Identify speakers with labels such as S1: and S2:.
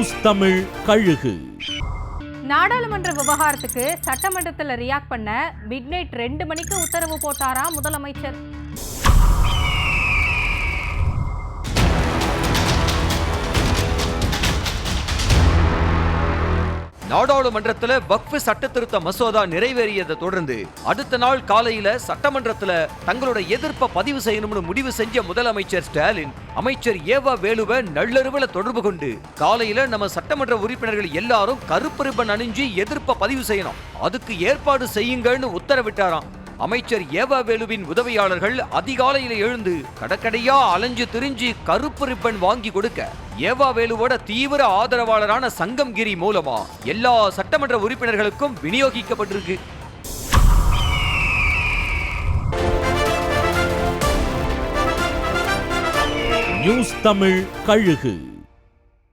S1: News Tamil கழுகு.
S2: நாடாளுமன்ற விவகாரத்துக்கு சட்டமன்றத்தில் ரியாக்ட் பண்ண மிட்நைட் 2 மணிக்கு உத்தரவு போட்டாரா முதலமைச்சர்.
S3: நாடாளுமன்றத்துல வக்ஃப் சட்ட திருத்த மசோதா நிறைவேறியதை தொடர்ந்து அடுத்த நாள் காலையில சட்டமன்றத்துல தங்களோட எதிர்ப்பை பதிவு செய்யணும்னு முடிவு செஞ்ச முதலமைச்சர் ஸ்டாலின் அமைச்சர் ஏவா வேலுவை நள்ளறுவல தொடர்பு கொண்டு காலையில நம்ம சட்டமன்ற உறுப்பினர்கள் எல்லாரும் கருப்பு ரிப்பன் அணிஞ்சு எதிர்ப்பை பதிவு செய்யணும், அதுக்கு ஏற்பாடு செய்யுங்கன்னு உத்தரவிட்டாராம். அமைச்சர் ஏவா வேலுவின் உதவியாளர்கள் அதிகாலையில எழுந்து கடற்கடையா அலைஞ்சு திரிஞ்சு கருப்பு ரிப்பன் வாங்கி கொடுக்க ஏவா வேலுவோட தீவிர ஆதரவாளரான சங்கம் கிரி மூலமா எல்லா சட்டமன்ற உறுப்பினர்களுக்கும் விநியோகிக்கப்பட்டிருக்கு.
S1: நியூஸ் தமிழ் கழுகு.